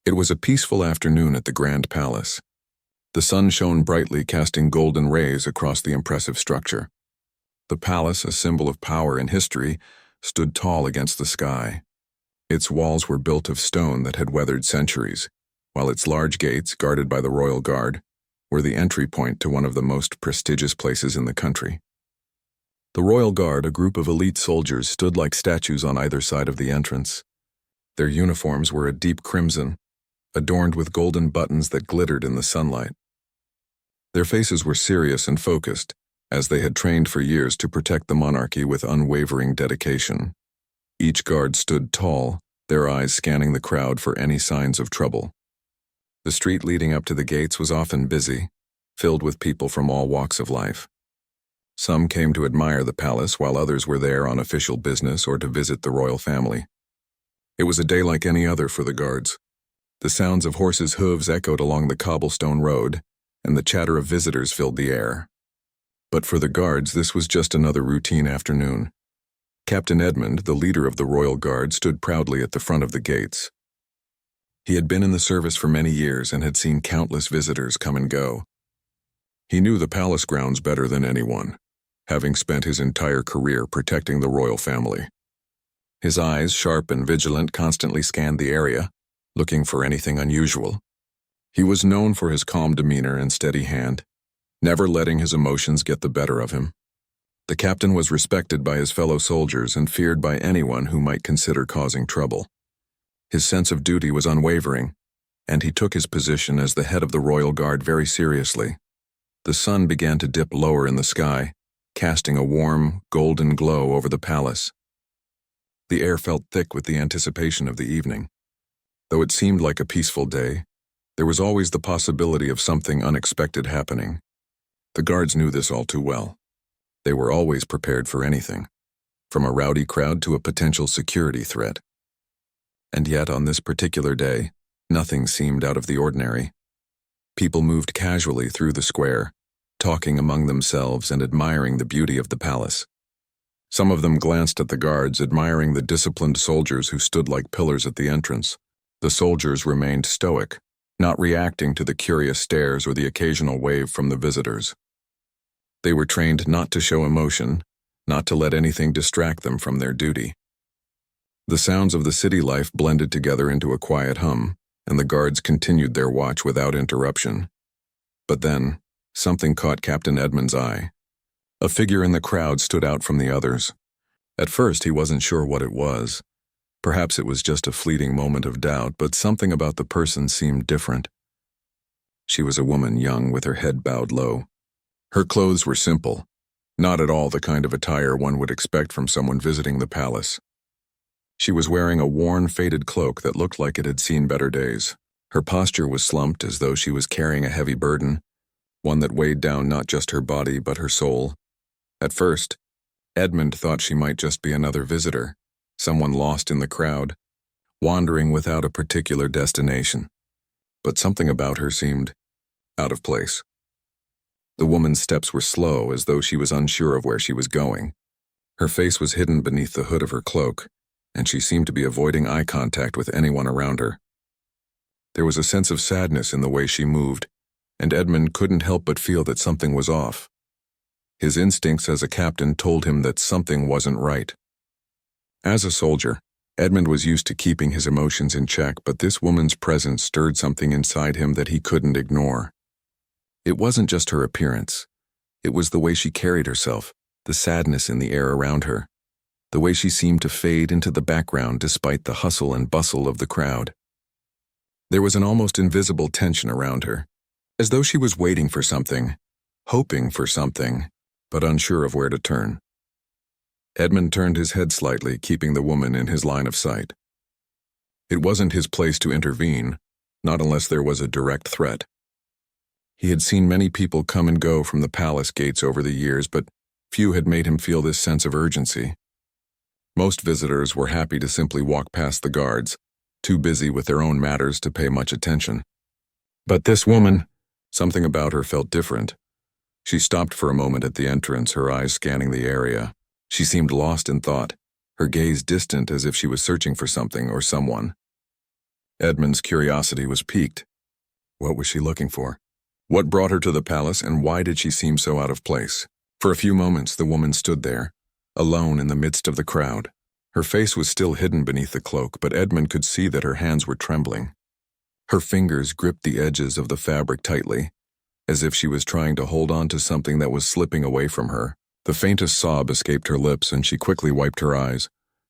It was a peaceful afternoon at the Grand Palace. The sun shone brightly, casting golden rays across the impressive structure. The palace, a symbol of power and history, stood tall against the sky. Its walls were built of stone that had weathered centuries, while its large gates, guarded by the royal guard, were the entry point to one of the most prestigious places in the country. The royal guard, a group of elite soldiers, stood like statues on either side of the entrance. Their uniforms were a deep crimson, adorned with golden buttons that glittered in the sunlight. Their faces were serious and focused, as they had trained for years to protect the monarchy with unwavering dedication. Each guard stood tall, their eyes scanning the crowd for any signs of trouble. The street leading up to the gates was often busy, filled with people from all walks of life. Some came to admire the palace, while others were there on official business or to visit the royal family. It was a day like any other for the guards. The sounds of horses' hooves echoed along the cobblestone road, and the chatter of visitors filled the air. But for the guards, this was just another routine afternoon. Captain Edmund, the leader of the royal guard, stood proudly at the front of the gates. He had been in the service for many years and had seen countless visitors come and go. He knew the palace grounds better than anyone, having spent his entire career protecting the royal family. His eyes, sharp and vigilant, constantly scanned the area, looking for anything unusual. He was known for his calm demeanor and steady hand, never letting his emotions get the better of him. The captain was respected by his fellow soldiers and feared by anyone who might consider causing trouble. His sense of duty was unwavering, and he took his position as the head of the royal guard very seriously. The sun began to dip lower in the sky, casting a warm, golden glow over the palace. The air felt thick with the anticipation of the evening. Though it seemed like a peaceful day, there was always the possibility of something unexpected happening. The guards knew this all too well. They were always prepared for anything, from a rowdy crowd to a potential security threat. And yet, on this particular day, nothing seemed out of the ordinary. People moved casually through the square, talking among themselves and admiring the beauty of the palace. Some of them glanced at the guards, admiring the disciplined soldiers who stood like pillars at the entrance. The soldiers remained stoic, not reacting to the curious stares or the occasional wave from the visitors. They were trained not to show emotion, not to let anything distract them from their duty. The sounds of the city life blended together into a quiet hum, and the guards continued their watch without interruption. But then, something caught Captain Edmund's eye. A figure in the crowd stood out from the others. At first, he wasn't sure what it was. Perhaps it was just a fleeting moment of doubt, but something about the person seemed different. She was a woman, young, with her head bowed low. Her clothes were simple, not at all the kind of attire one would expect from someone visiting the palace. She was wearing a worn, faded cloak that looked like it had seen better days. Her posture was slumped, as though she was carrying a heavy burden, one that weighed down not just her body but her soul. At first, Edmund thought she might just be another visitor, someone lost in the crowd, wandering without a particular destination. But something about her seemed out of place. The woman's steps were slow, as though she was unsure of where she was going. Her face was hidden beneath the hood of her cloak, and she seemed to be avoiding eye contact with anyone around her. There was a sense of sadness in the way she moved, and Edmund couldn't help but feel that something was off. His instincts as a captain told him that something wasn't right. As a soldier, Edmund was used to keeping his emotions in check, but this woman's presence stirred something inside him that he couldn't ignore. It wasn't just her appearance. It was the way she carried herself, the sadness in the air around her, the way she seemed to fade into the background despite the hustle and bustle of the crowd. There was an almost invisible tension around her, as though she was waiting for something, hoping for something, but unsure of where to turn. Edmund turned his head slightly, keeping the woman in his line of sight. It wasn't his place to intervene, not unless there was a direct threat. He had seen many people come and go from the palace gates over the years, but few had made him feel this sense of urgency. Most visitors were happy to simply walk past the guards, too busy with their own matters to pay much attention. But this woman, something about her felt different. She stopped for a moment at the entrance, her eyes scanning the area. She seemed lost in thought, her gaze distant as if she was searching for something or someone. Edmund's curiosity was piqued. What was she looking for? What brought her to the palace, and why did she seem so out of place? For a few moments the woman stood there, alone in the midst of the crowd. Her face was still hidden beneath the cloak, but Edmund could see that her hands were trembling. Her fingers gripped the edges of the fabric tightly, as if she was trying to hold on to something that was slipping away from her. The faintest sob escaped her lips, and she quickly wiped her eyes,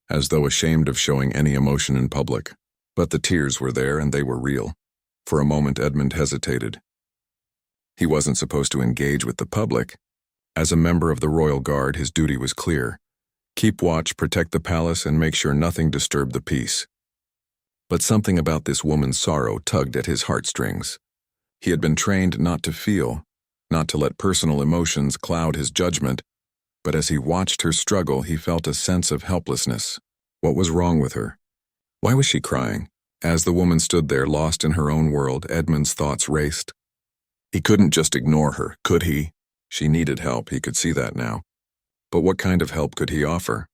as though ashamed of showing any emotion in public. But the tears were there, and they were real. For a moment Edmund hesitated. He wasn't supposed to engage with the public. As a member of the royal guard, his duty was clear. Keep watch, protect the palace, and make sure nothing disturbed the peace. But something about this woman's sorrow tugged at his heartstrings. He had been trained not to feel, not to let personal emotions cloud his judgment, but as he watched her struggle, he felt a sense of helplessness. What was wrong with her? Why was she crying? As the woman stood there, lost in her own world, Edmund's thoughts raced. He couldn't just ignore her, could he? She needed help, he could see that now. But what kind of help could he offer?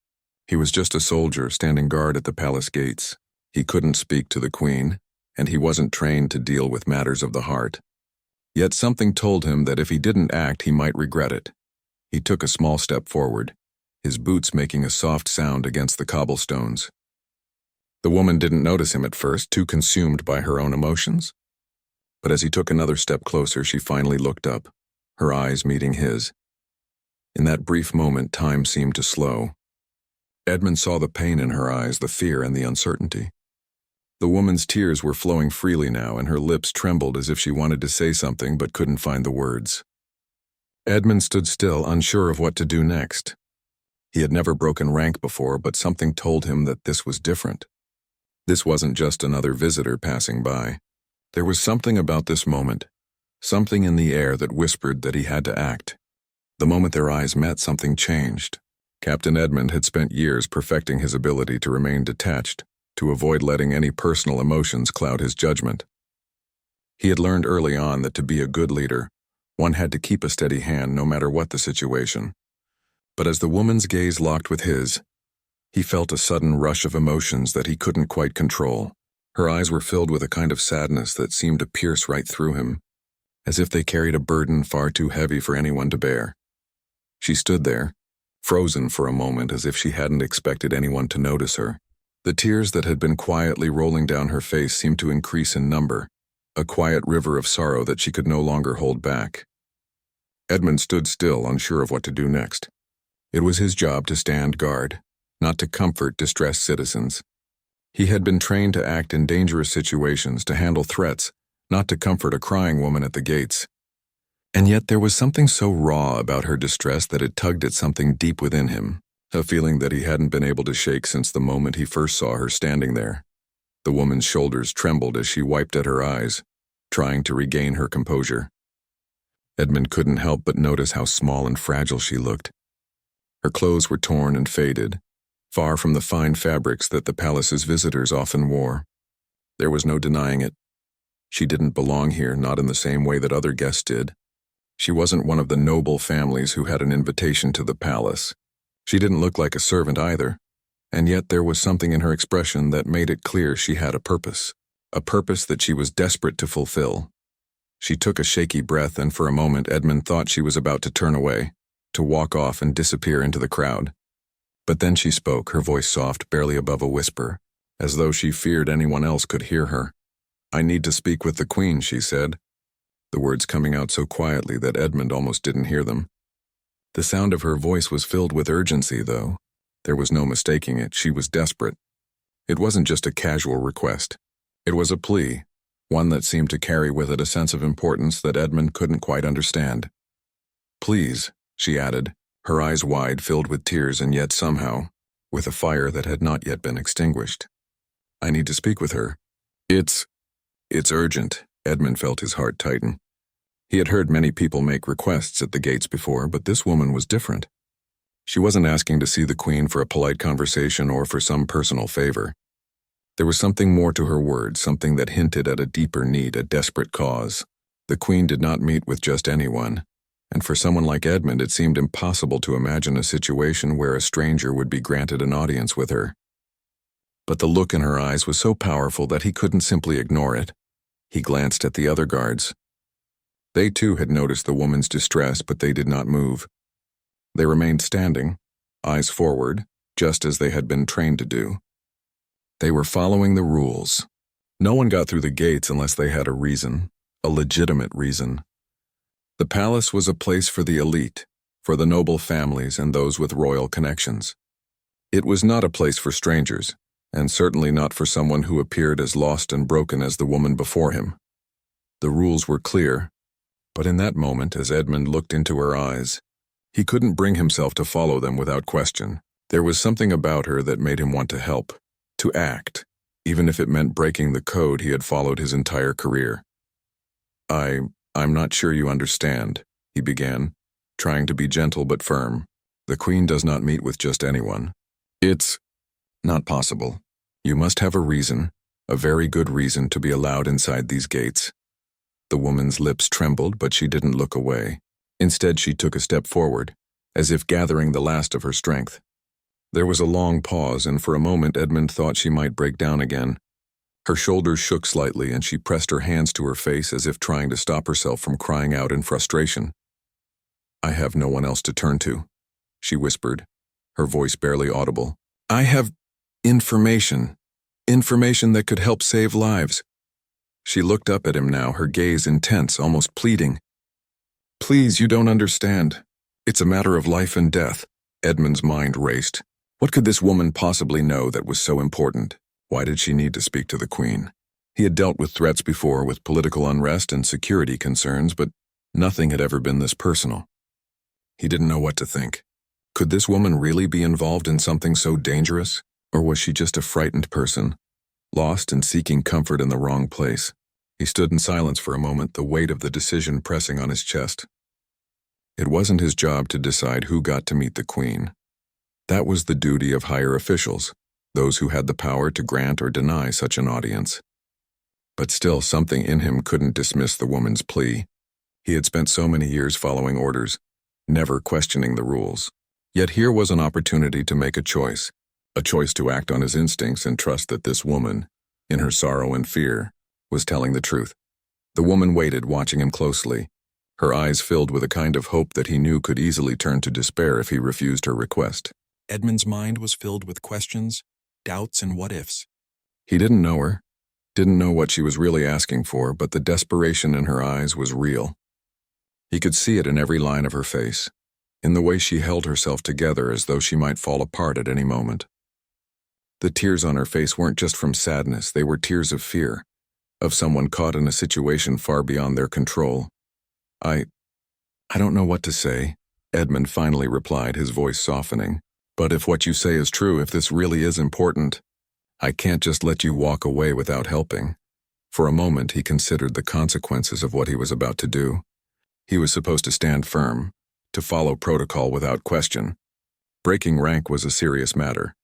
He was just a soldier standing guard at the palace gates. He couldn't speak to the queen, and he wasn't trained to deal with matters of the heart. Yet something told him that if he didn't act, he might regret it. He took a small step forward, his boots making a soft sound against the cobblestones. The woman didn't notice him at first, too consumed by her own emotions. But as he took another step closer, she finally looked up, her eyes meeting his. In that brief moment, time seemed to slow. Edmund saw the pain in her eyes, the fear and the uncertainty. The woman's tears were flowing freely now, and her lips trembled as if she wanted to say something but couldn't find the words. Edmund stood still, unsure of what to do next. He had never broken rank before, but something told him that this was different. This wasn't just another visitor passing by. There was something about this moment, something in the air that whispered that he had to act. The moment their eyes met, something changed. Captain Edmund had spent years perfecting his ability to remain detached, to avoid letting any personal emotions cloud his judgment. He had learned early on that to be a good leader, one had to keep a steady hand no matter what the situation. But as the woman's gaze locked with his, he felt a sudden rush of emotions that he couldn't quite control. Her eyes were filled with a kind of sadness that seemed to pierce right through him, as if they carried a burden far too heavy for anyone to bear. She stood there, frozen for a moment, as if she hadn't expected anyone to notice her. The tears that had been quietly rolling down her face seemed to increase in number, a quiet river of sorrow that she could no longer hold back. Edmund stood still, unsure of what to do next. It was his job to stand guard, not to comfort distressed citizens. He had been trained to act in dangerous situations, to handle threats, not to comfort a crying woman at the gates. And yet there was something so raw about her distress that it tugged at something deep within him, a feeling that he hadn't been able to shake since the moment he first saw her standing there. The woman's shoulders trembled as she wiped at her eyes, trying to regain her composure. Edmund couldn't help but notice how small and fragile she looked. Her clothes were torn and faded, far from the fine fabrics that the palace's visitors often wore. There was no denying it. She didn't belong here, not in the same way that other guests did. She wasn't one of the noble families who had an invitation to the palace. She didn't look like a servant either, and yet there was something in her expression that made it clear she had a purpose that she was desperate to fulfill. She took a shaky breath, and for a moment Edmund thought she was about to turn away, to walk off and disappear into the crowd. But then she spoke, her voice soft, barely above a whisper, as though she feared anyone else could hear her. "I need to speak with the Queen," she said, the words coming out so quietly that Edmund almost didn't hear them. The sound of her voice was filled with urgency, though. There was no mistaking it. She was desperate. It wasn't just a casual request. It was a plea, one that seemed to carry with it a sense of importance that Edmund couldn't quite understand. "Please," she added, her eyes wide, filled with tears, and yet somehow, with a fire that had not yet been extinguished. "I need to speak with her. It's urgent." Edmund felt his heart tighten. He had heard many people make requests at the gates before, but this woman was different. She wasn't asking to see the Queen for a polite conversation or for some personal favor. There was something more to her words, something that hinted at a deeper need, a desperate cause. The Queen did not meet with just anyone, and for someone like Edmund it seemed impossible to imagine a situation where a stranger would be granted an audience with her. but the look in her eyes was so powerful that he couldn't simply ignore it. He glanced at the other guards. They too had noticed the woman's distress, but they did not move. They remained standing, eyes forward, just as they had been trained to do. They were following the rules. No one got through the gates unless they had a reason, a legitimate reason. The palace was a place for the elite, for the noble families and those with royal connections. It was not a place for strangers, and certainly not for someone who appeared as lost and broken as the woman before him. The rules were clear, but in that moment, as Edmund looked into her eyes, he couldn't bring himself to follow them without question. There was something about her that made him want to help, to act, even if it meant breaking the code he had followed his entire career. I'm not sure you understand, he began, trying to be gentle but firm. The Queen does not meet with just anyone. It's not possible. You must have a reason, a very good reason to be allowed inside these gates. The woman's lips trembled, but she didn't look away. Instead, she took a step forward, as if gathering the last of her strength. There was a long pause, and for a moment Edmund thought she might break down again. Her shoulders shook slightly, and she pressed her hands to her face as if trying to stop herself from crying out in frustration. "I have no one else to turn to," she whispered, her voice barely audible. "I have information that could help save lives." She looked up at him now, her gaze intense, almost pleading. "Please, you don't understand. It's a matter of life and death." Edmund's mind raced. What could this woman possibly know that was so important? Why did she need to speak to the Queen? He had dealt with threats before, with political unrest and security concerns, but nothing had ever been this personal. He didn't know what to think. Could this woman really be involved in something so dangerous? Or was she just a frightened person, lost and seeking comfort in the wrong place? He stood in silence for a moment, the weight of the decision pressing on his chest. It wasn't his job to decide who got to meet the Queen. That was the duty of higher officials, those who had the power to grant or deny such an audience. But still, something in him couldn't dismiss the woman's plea. He had spent so many years following orders, never questioning the rules. Yet here was an opportunity to make a choice to act on his instincts and trust that this woman, in her sorrow and fear, was telling the truth. The woman waited, watching him closely, her eyes filled with a kind of hope that he knew could easily turn to despair if he refused her request. Edmund's mind was filled with questions, doubts, and what-ifs. He didn't know her, didn't know what she was really asking for, but the desperation in her eyes was real. He could see it in every line of her face, in the way she held herself together as though she might fall apart at any moment. The tears on her face weren't just from sadness, they were tears of fear, of someone caught in a situation far beyond their control. I don't know what to say," Edmund finally replied, his voice softening. "But if what you say is true, if this really is important, I can't just let you walk away without helping." For a moment, he considered the consequences of what he was about to do. He was supposed to stand firm, to follow protocol without question. Breaking rank was a serious matter,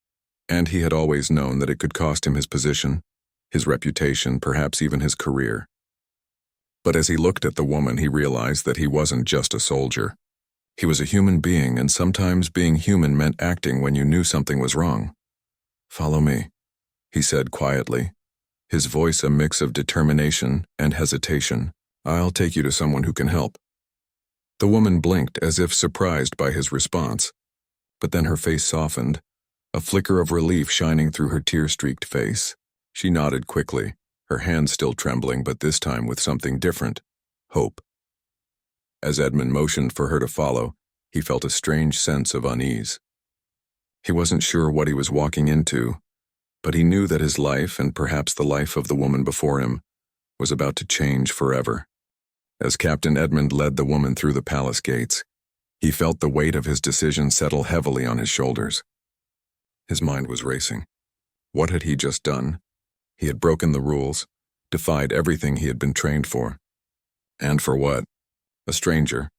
and he had always known that it could cost him his position, his reputation, perhaps even his career. But as he looked at the woman, he realized that he wasn't just a soldier. He was a human being, and sometimes being human meant acting when you knew something was wrong. "Follow me," he said quietly, his voice a mix of determination and hesitation. "I'll take you to someone who can help." The woman blinked, as if surprised by his response, but then her face softened, a flicker of relief shining through her tear-streaked face. She nodded quickly, her hands still trembling, but this time with something different: hope. As Edmund motioned for her to follow, he felt a strange sense of unease. He wasn't sure what he was walking into, but he knew that his life, and perhaps the life of the woman before him, was about to change forever. As Captain Edmund led the woman through the palace gates, he felt the weight of his decision settle heavily on his shoulders. His mind was racing. What had he just done? He had broken the rules, defied everything he had been trained for. And for what? A stranger,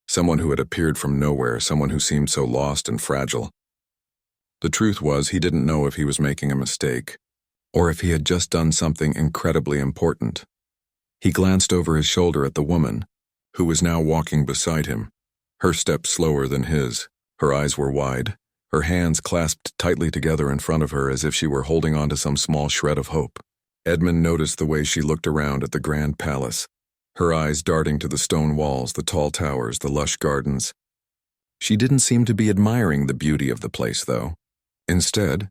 someone who had appeared from nowhere, someone who seemed so lost and fragile. The truth was, he didn't know if he was making a mistake, or if he had just done something incredibly important. He glanced over his shoulder at the woman, who was now walking beside him, her steps slower than his. Her eyes were wide, her hands clasped tightly together in front of her as if she were holding on to some small shred of hope. Edmund noticed the way she looked around at the grand palace, her eyes darting to the stone walls, the tall towers, the lush gardens. She didn't seem to be admiring the beauty of the place, though. Instead,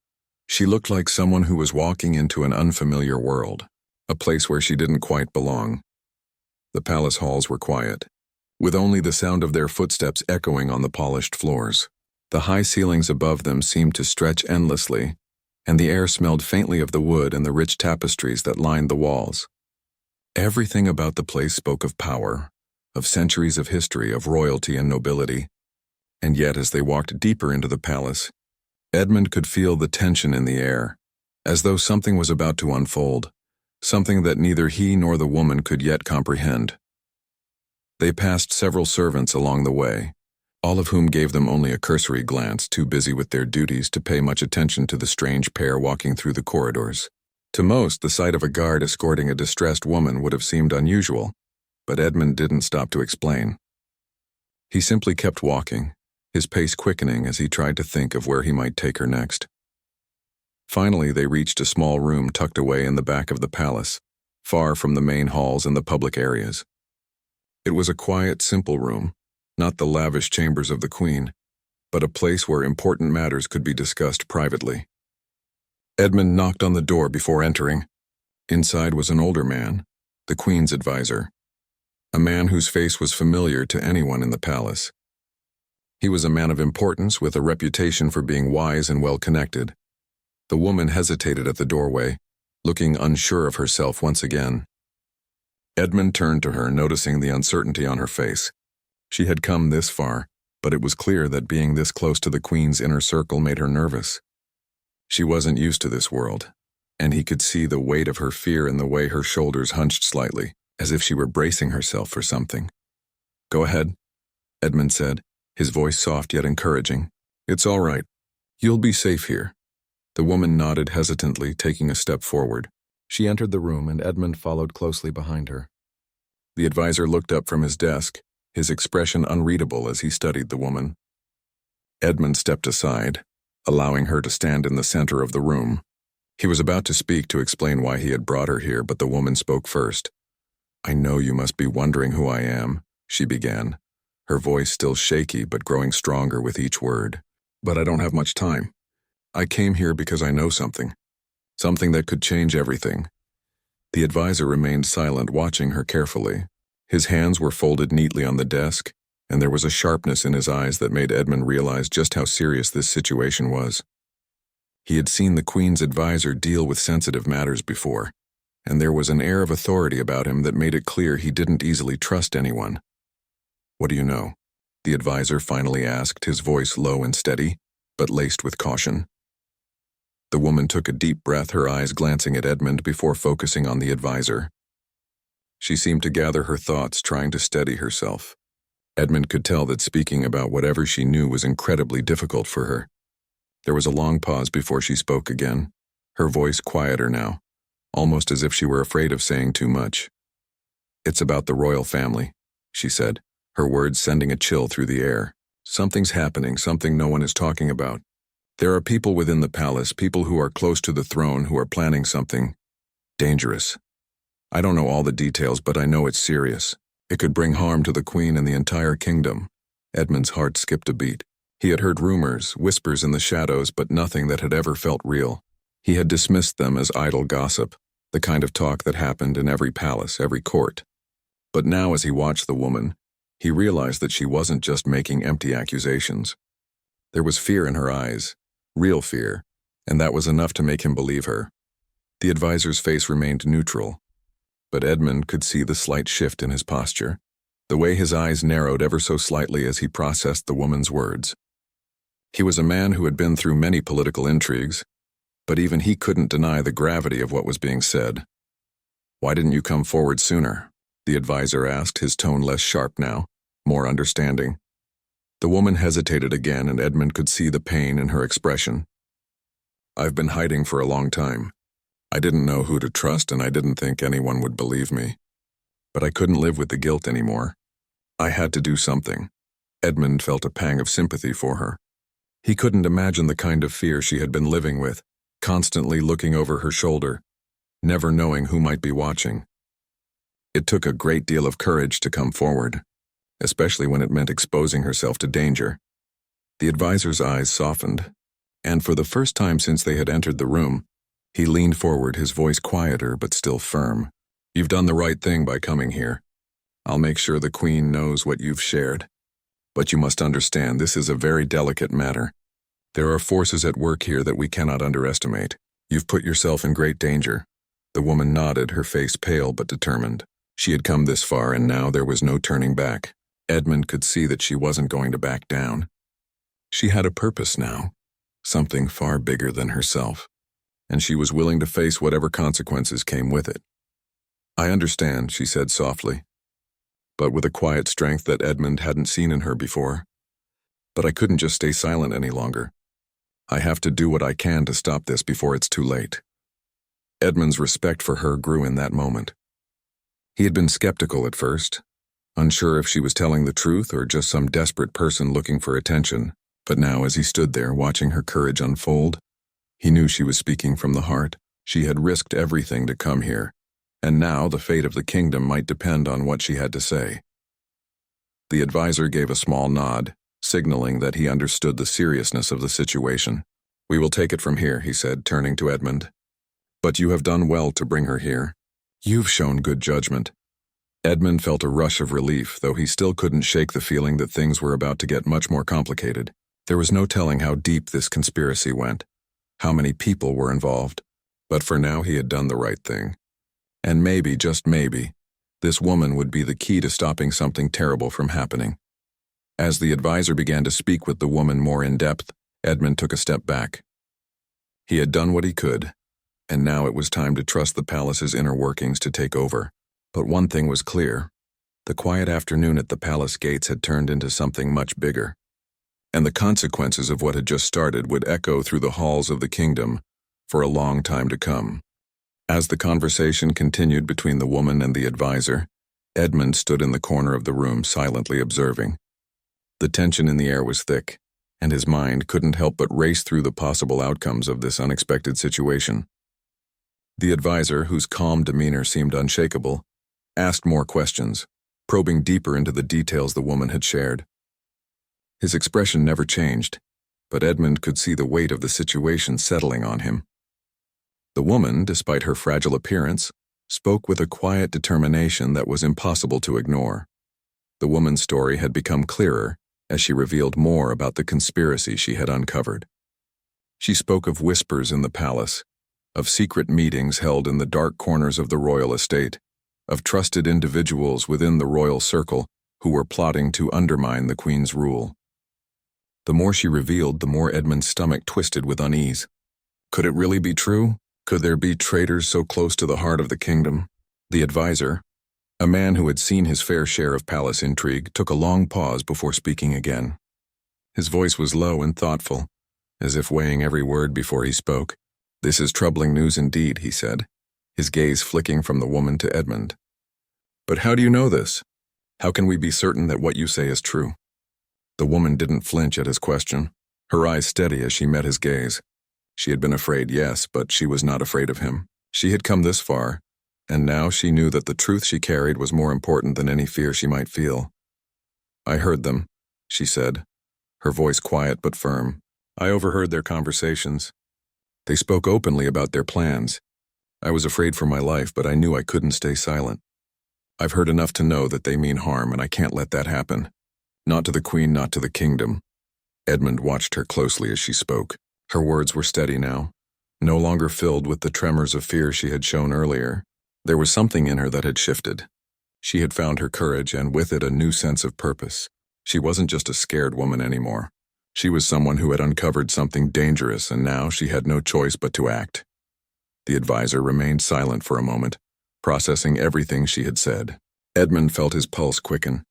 she looked like someone who was walking into an unfamiliar world, a place where she didn't quite belong. The palace halls were quiet, with only the sound of their footsteps echoing on the polished floors. The high ceilings above them seemed to stretch endlessly, and the air smelled faintly of the wood and the rich tapestries that lined the walls. Everything about the place spoke of power, of centuries of history, of royalty and nobility. And yet, as they walked deeper into the palace, Edmund could feel the tension in the air, as though something was about to unfold, something that neither he nor the woman could yet comprehend. They passed several servants along the way, all of whom gave them only a cursory glance, too busy with their duties to pay much attention to the strange pair walking through the corridors. To most, the sight of a guard escorting a distressed woman would have seemed unusual, but Edmund didn't stop to explain. He simply kept walking, his pace quickening as he tried to think of where he might take her next. Finally, they reached a small room tucked away in the back of the palace, far from the main halls and the public areas. It was a quiet, simple room, not the lavish chambers of the Queen, but a place where important matters could be discussed privately. Edmund knocked on the door before entering. Inside was an older man, the Queen's advisor, a man whose face was familiar to anyone in the palace. He was a man of importance with a reputation for being wise and well-connected. The woman hesitated at the doorway, looking unsure of herself once again. Edmund turned to her, noticing the uncertainty on her face. She had come this far, but it was clear that being this close to the Queen's inner circle made her nervous. She wasn't used to this world, and he could see the weight of her fear in the way her shoulders hunched slightly, as if she were bracing herself for something. "Go ahead," Edmund said, his voice soft yet encouraging. "It's all right. You'll be safe here." The woman nodded hesitantly, taking a step forward. She entered the room, and Edmund followed closely behind her. The advisor looked up from his desk, his expression unreadable as he studied the woman. Edmund stepped aside, allowing her to stand in the center of the room. He was about to speak to explain why he had brought her here, but the woman spoke first. "I know you must be wondering who I am," she began, her voice still shaky but growing stronger with each word. "But I don't have much time. I came here because I know something that could change everything." The advisor remained silent, watching her carefully. His hands were folded neatly on the desk, and there was a sharpness in his eyes that made Edmund realize just how serious this situation was. He had seen the Queen's advisor deal with sensitive matters before, and there was an air of authority about him that made it clear he didn't easily trust anyone. "What do you know?" the advisor finally asked, his voice low and steady, but laced with caution. The woman took a deep breath, her eyes glancing at Edmund before focusing on the advisor. She seemed to gather her thoughts, trying to steady herself. Edmund could tell that speaking about whatever she knew was incredibly difficult for her. There was a long pause before she spoke again, her voice quieter now, almost as if she were afraid of saying too much. "It's about the royal family," she said, her words sending a chill through the air. "Something's happening, something no one is talking about. There are people within the palace, people who are close to the throne, who are planning something dangerous. I don't know all the details, but I know it's serious. It could bring harm to the Queen and the entire kingdom." Edmund's heart skipped a beat. He had heard rumors, whispers in the shadows, but nothing that had ever felt real. He had dismissed them as idle gossip, the kind of talk that happened in every palace, every court. But now, as he watched the woman, he realized that she wasn't just making empty accusations. There was fear in her eyes, real fear, and that was enough to make him believe her. The advisor's face remained neutral, but Edmund could see the slight shift in his posture, the way his eyes narrowed ever so slightly as he processed the woman's words. He was a man who had been through many political intrigues, but even he couldn't deny the gravity of what was being said. "Why didn't you come forward sooner?" the advisor asked, his tone less sharp now, more understanding. The woman hesitated again, and Edmund could see the pain in her expression. "I've been hiding for a long time. I didn't know who to trust, and I didn't think anyone would believe me. But I couldn't live with the guilt anymore. I had to do something." Edmund felt a pang of sympathy for her. He couldn't imagine the kind of fear she had been living with, constantly looking over her shoulder, never knowing who might be watching. It took a great deal of courage to come forward, especially when it meant exposing herself to danger. The advisor's eyes softened, and for the first time since they had entered the room, he leaned forward, his voice quieter but still firm. "You've done the right thing by coming here. I'll make sure the Queen knows what you've shared. But you must understand, this is a very delicate matter. There are forces at work here that we cannot underestimate. You've put yourself in great danger." The woman nodded, her face pale but determined. She had come this far, and now there was no turning back. Edmund could see that she wasn't going to back down. She had a purpose now, something far bigger than herself, and she was willing to face whatever consequences came with it. "I understand," she said softly, but with a quiet strength that Edmund hadn't seen in her before. "But I couldn't just stay silent any longer. I have to do what I can to stop this before it's too late." Edmund's respect for her grew in that moment. He had been skeptical at first, unsure if she was telling the truth or just some desperate person looking for attention, but now as he stood there watching her courage unfold, he knew she was speaking from the heart. She had risked everything to come here, and now the fate of the kingdom might depend on what she had to say. The advisor gave a small nod, signaling that he understood the seriousness of the situation. "We will take it from here," he said, turning to Edmund. "But you have done well to bring her here. You've shown good judgment." Edmund felt a rush of relief, though he still couldn't shake the feeling that things were about to get much more complicated. There was no telling how deep this conspiracy went, how many people were involved. But for now he had done the right thing. And maybe, just maybe, this woman would be the key to stopping something terrible from happening. As the advisor began to speak with the woman more in depth, Edmund took a step back. He had done what he could, and now it was time to trust the palace's inner workings to take over. But one thing was clear. The quiet afternoon at the palace gates had turned into something much bigger, and the consequences of what had just started would echo through the halls of the kingdom for a long time to come. As the conversation continued between the woman and the advisor, Edmund stood in the corner of the room silently observing. The tension in the air was thick, and his mind couldn't help but race through the possible outcomes of this unexpected situation. The advisor, whose calm demeanor seemed unshakable, asked more questions, probing deeper into the details the woman had shared. His expression never changed, but Edmund could see the weight of the situation settling on him. The woman, despite her fragile appearance, spoke with a quiet determination that was impossible to ignore. The woman's story had become clearer as she revealed more about the conspiracy she had uncovered. She spoke of whispers in the palace, of secret meetings held in the dark corners of the royal estate, of trusted individuals within the royal circle who were plotting to undermine the Queen's rule. The more she revealed, the more Edmund's stomach twisted with unease. Could it really be true? Could there be traitors so close to the heart of the kingdom? The advisor, a man who had seen his fair share of palace intrigue, took a long pause before speaking again. His voice was low and thoughtful, as if weighing every word before he spoke. "This is troubling news indeed," he said, his gaze flicking from the woman to Edmund. "But how do you know this? How can we be certain that what you say is true?" The woman didn't flinch at his question, her eyes steady as she met his gaze. She had been afraid, yes, but she was not afraid of him. She had come this far, and now she knew that the truth she carried was more important than any fear she might feel. "I heard them," she said, her voice quiet but firm. "I overheard their conversations. They spoke openly about their plans. I was afraid for my life, but I knew I couldn't stay silent. I've heard enough to know that they mean harm, and I can't let that happen. Not to the Queen, not to the kingdom." Edmund watched her closely as she spoke. Her words were steady now, no longer filled with the tremors of fear she had shown earlier. There was something in her that had shifted. She had found her courage, and with it a new sense of purpose. She wasn't just a scared woman anymore. She was someone who had uncovered something dangerous, and now she had no choice but to act. The advisor remained silent for a moment, processing everything she had said. Edmund felt his pulse quicken.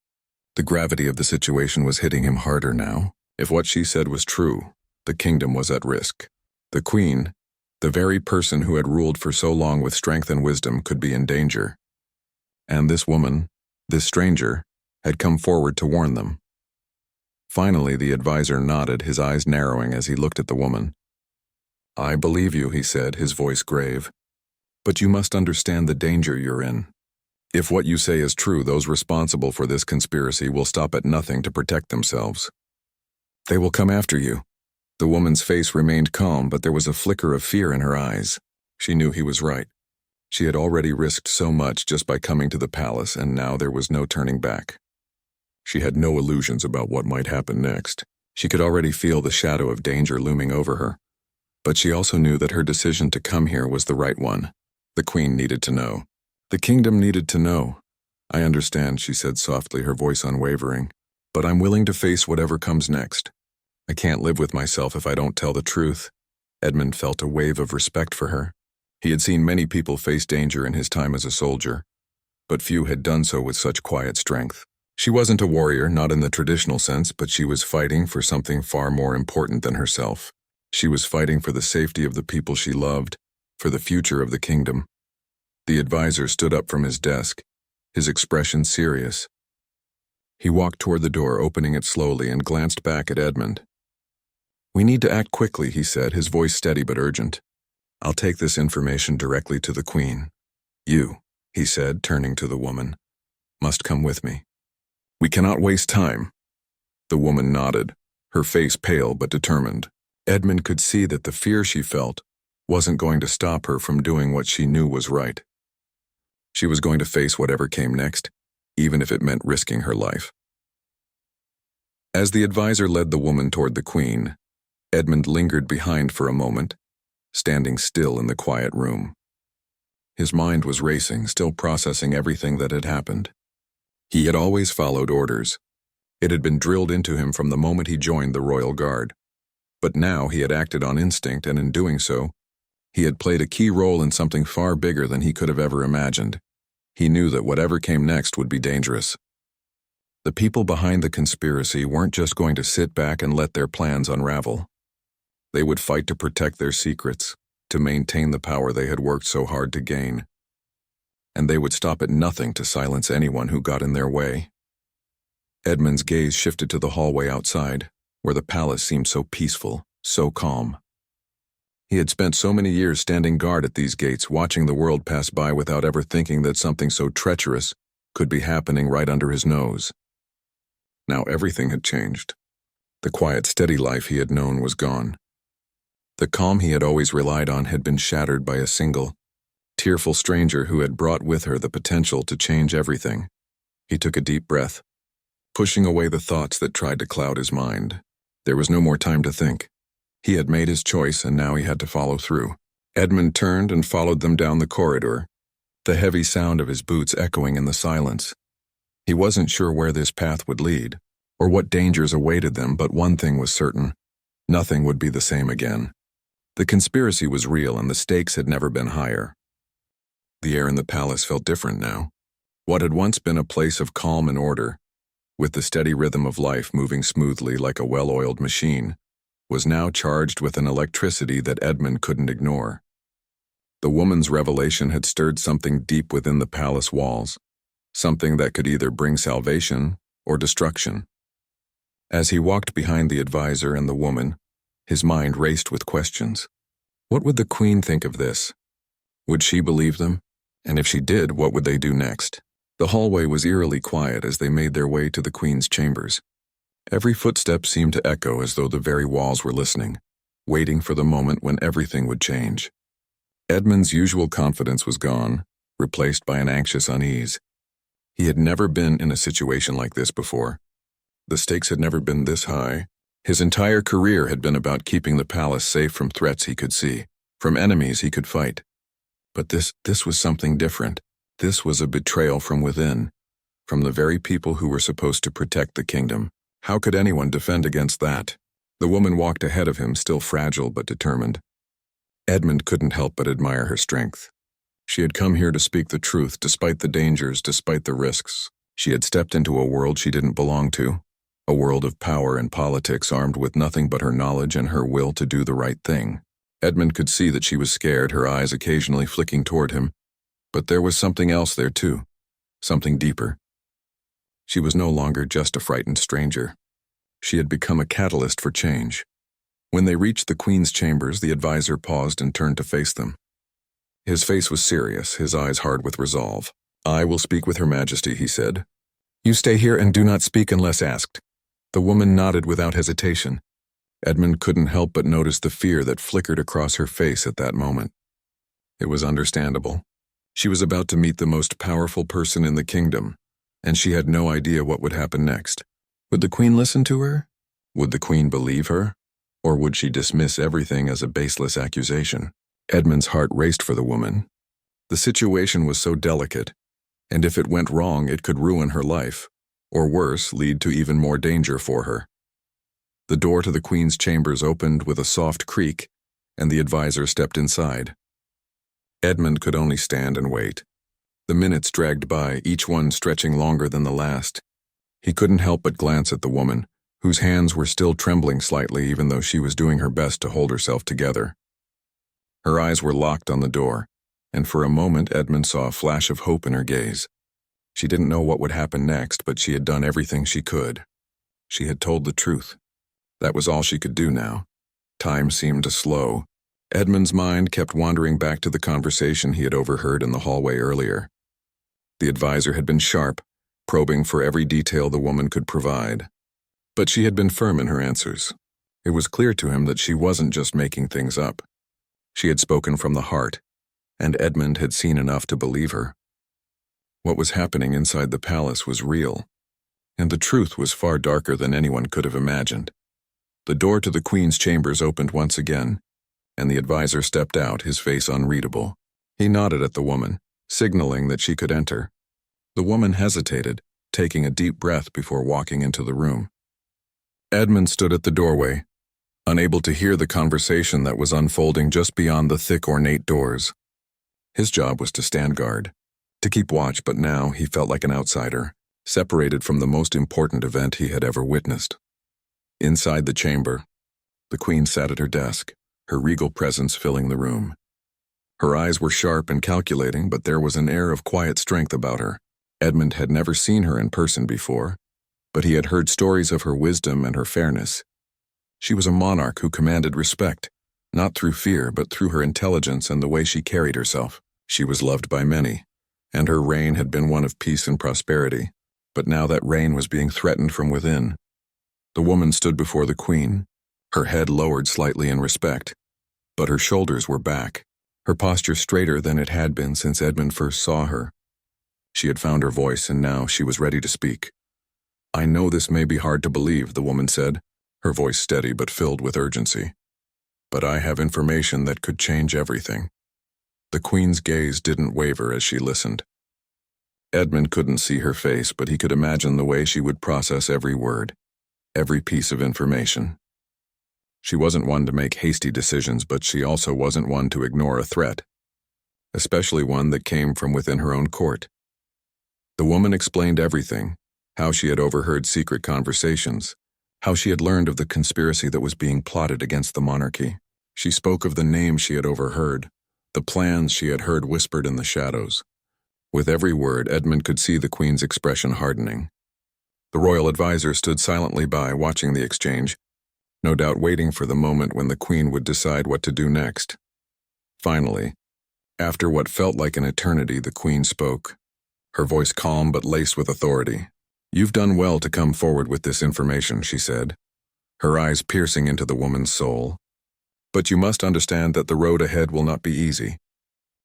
The gravity of the situation was hitting him harder now. If what she said was true, the kingdom was at risk. The Queen, the very person who had ruled for so long with strength and wisdom, could be in danger. And this woman, this stranger, had come forward to warn them. Finally, the advisor nodded, his eyes narrowing as he looked at the woman. "I believe you," he said, his voice grave. "But you must understand the danger you're in. If what you say is true, those responsible for this conspiracy will stop at nothing to protect themselves. They will come after you." The woman's face remained calm, but there was a flicker of fear in her eyes. She knew he was right. She had already risked so much just by coming to the palace, and now there was no turning back. She had no illusions about what might happen next. She could already feel the shadow of danger looming over her. But she also knew that her decision to come here was the right one. The queen needed to know. The kingdom needed to know. "I understand," she said softly, her voice unwavering. "But I'm willing to face whatever comes next. I can't live with myself if I don't tell the truth." Edmund felt a wave of respect for her. He had seen many people face danger in his time as a soldier, but few had done so with such quiet strength. She wasn't a warrior, not in the traditional sense, but she was fighting for something far more important than herself. She was fighting for the safety of the people she loved, for the future of the kingdom. The advisor stood up from his desk, his expression serious. He walked toward the door, opening it slowly, and glanced back at Edmund. "We need to act quickly," he said, his voice steady but urgent. "I'll take this information directly to the queen. You," he said, turning to the woman, "must come with me. We cannot waste time." The woman nodded, her face pale but determined. Edmund could see that the fear she felt wasn't going to stop her from doing what she knew was right. She was going to face whatever came next, even if it meant risking her life. As the advisor led the woman toward the queen, Edmund lingered behind for a moment, standing still in the quiet room. His mind was racing, still processing everything that had happened. He had always followed orders. It had been drilled into him from the moment he joined the royal guard. But now he had acted on instinct, and in doing so, he had played a key role in something far bigger than he could have ever imagined. He knew that whatever came next would be dangerous. The people behind the conspiracy weren't just going to sit back and let their plans unravel. They would fight to protect their secrets, to maintain the power they had worked so hard to gain. And they would stop at nothing to silence anyone who got in their way. Edmund's gaze shifted to the hallway outside, where the palace seemed so peaceful, so calm. He had spent so many years standing guard at these gates, watching the world pass by without ever thinking that something so treacherous could be happening right under his nose. Now everything had changed. The quiet, steady life he had known was gone. The calm he had always relied on had been shattered by a single, tearful stranger who had brought with her the potential to change everything. He took a deep breath, pushing away the thoughts that tried to cloud his mind. There was no more time to think. He had made his choice, and now he had to follow through. Edmund turned and followed them down the corridor, the heavy sound of his boots echoing in the silence. He wasn't sure where this path would lead, or what dangers awaited them, but one thing was certain: nothing would be the same again. The conspiracy was real, and the stakes had never been higher. The air in the palace felt different now. What had once been a place of calm and order, with the steady rhythm of life moving smoothly like a well-oiled machine, was now charged with an electricity that Edmund couldn't ignore. The woman's revelation had stirred something deep within the palace walls, something that could either bring salvation or destruction. As he walked behind the advisor and the woman, his mind raced with questions. What would the queen think of this? Would she believe them? And if she did, what would they do next? The hallway was eerily quiet as they made their way to the queen's chambers. Every footstep seemed to echo as though the very walls were listening, waiting for the moment when everything would change. Edmund's usual confidence was gone, replaced by an anxious unease. He had never been in a situation like this before. The stakes had never been this high. His entire career had been about keeping the palace safe from threats he could see, from enemies he could fight. But this was something different. This was a betrayal from within, from the very people who were supposed to protect the kingdom. How could anyone defend against that? The woman walked ahead of him, still fragile but determined. Edmund couldn't help but admire her strength. She had come here to speak the truth, despite the dangers, despite the risks. She had stepped into a world she didn't belong to, a world of power and politics armed with nothing but her knowledge and her will to do the right thing. Edmund could see that she was scared, her eyes occasionally flicking toward him. But there was something else there too, something deeper. She was no longer just a frightened stranger. She had become a catalyst for change. When they reached the Queen's chambers, the advisor paused and turned to face them. His face was serious, his eyes hard with resolve. "I will speak with Her Majesty," he said. "You stay here and do not speak unless asked." The woman nodded without hesitation. Edmund couldn't help but notice the fear that flickered across her face at that moment. It was understandable. She was about to meet the most powerful person in the kingdom, and she had no idea what would happen next. Would the Queen listen to her? Would the Queen believe her? Or would she dismiss everything as a baseless accusation? Edmund's heart raced for the woman. The situation was so delicate, and if it went wrong, it could ruin her life, or worse, lead to even more danger for her. The door to the Queen's chambers opened with a soft creak, and the advisor stepped inside. Edmund could only stand and wait. The minutes dragged by, each one stretching longer than the last. He couldn't help but glance at the woman, whose hands were still trembling slightly even though she was doing her best to hold herself together. Her eyes were locked on the door, and for a moment Edmund saw a flash of hope in her gaze. She didn't know what would happen next, but she had done everything she could. She had told the truth. That was all she could do now. Time seemed to slow. Edmund's mind kept wandering back to the conversation he had overheard in the hallway earlier. The advisor had been sharp, probing for every detail the woman could provide. But she had been firm in her answers. It was clear to him that she wasn't just making things up. She had spoken from the heart, and Edmund had seen enough to believe her. What was happening inside the palace was real, and the truth was far darker than anyone could have imagined. The door to the Queen's chambers opened once again, and the advisor stepped out, his face unreadable. He nodded at the woman, signaling that she could enter. The woman hesitated, taking a deep breath before walking into the room. Edmund stood at the doorway, unable to hear the conversation that was unfolding just beyond the thick, ornate doors. His job was to stand guard, to keep watch, but now he felt like an outsider, separated from the most important event he had ever witnessed. Inside the chamber, the Queen sat at her desk, her regal presence filling the room. Her eyes were sharp and calculating, but there was an air of quiet strength about her. Edmund had never seen her in person before, but he had heard stories of her wisdom and her fairness. She was a monarch who commanded respect, not through fear, but through her intelligence and the way she carried herself. She was loved by many, and her reign had been one of peace and prosperity, but now that reign was being threatened from within. The woman stood before the Queen, her head lowered slightly in respect, but her shoulders were back, her posture straighter than it had been since Edmund first saw her. She had found her voice, and now she was ready to speak. "I know this may be hard to believe," the woman said, her voice steady but filled with urgency. "But I have information that could change everything." The Queen's gaze didn't waver as she listened. Edmund couldn't see her face, but he could imagine the way she would process every word, every piece of information. She wasn't one to make hasty decisions, but she also wasn't one to ignore a threat, especially one that came from within her own court. The woman explained everything, how she had overheard secret conversations, how she had learned of the conspiracy that was being plotted against the monarchy. She spoke of the names she had overheard, the plans she had heard whispered in the shadows. With every word, Edmund could see the Queen's expression hardening. The royal advisor stood silently by, watching the exchange, no doubt waiting for the moment when the Queen would decide what to do next. Finally, after what felt like an eternity, the Queen spoke, her voice calm but laced with authority. "You've done well to come forward with this information," she said, her eyes piercing into the woman's soul. "But you must understand that the road ahead will not be easy.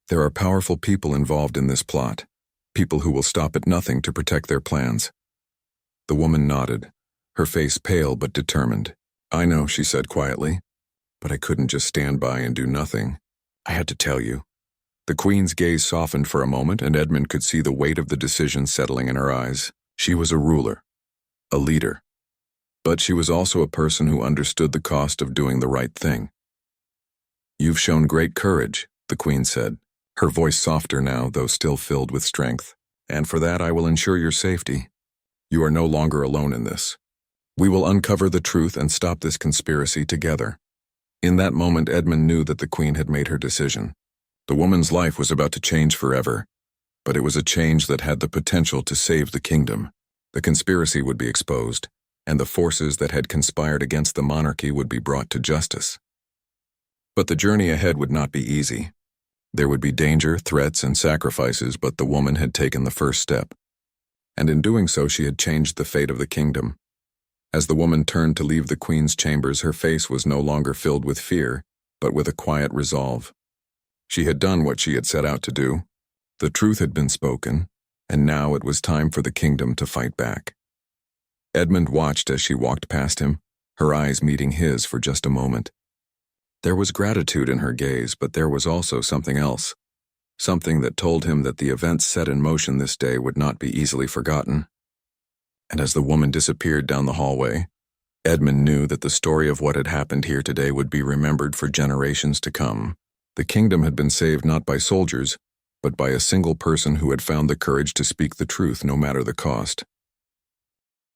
There are powerful people involved in this plot, people who will stop at nothing to protect their plans." The woman nodded, her face pale but determined. "I know," she said quietly, "but I couldn't just stand by and do nothing. I had to tell you." The Queen's gaze softened for a moment, and Edmund could see the weight of the decision settling in her eyes. She was a ruler, a leader, but she was also a person who understood the cost of doing the right thing. "You've shown great courage," the Queen said, her voice softer now, though still filled with strength, "and for that I will ensure your safety. You are no longer alone in this. We will uncover the truth and stop this conspiracy together." In that moment, Edmund knew that the Queen had made her decision. The woman's life was about to change forever, but it was a change that had the potential to save the kingdom. The conspiracy would be exposed, and the forces that had conspired against the monarchy would be brought to justice. But the journey ahead would not be easy. There would be danger, threats, and sacrifices, but the woman had taken the first step. And in doing so, she had changed the fate of the kingdom. As the woman turned to leave the queen's chambers, her face was no longer filled with fear, but with a quiet resolve. She had done what she had set out to do. The truth had been spoken, and now it was time for the kingdom to fight back. Edmund watched as she walked past him, her eyes meeting his for just a moment. There was gratitude in her gaze, but there was also something else, something that told him that the events set in motion this day would not be easily forgotten. And as the woman disappeared down the hallway, Edmund knew that the story of what had happened here today would be remembered for generations to come. The kingdom had been saved not by soldiers, but by a single person who had found the courage to speak the truth no matter the cost.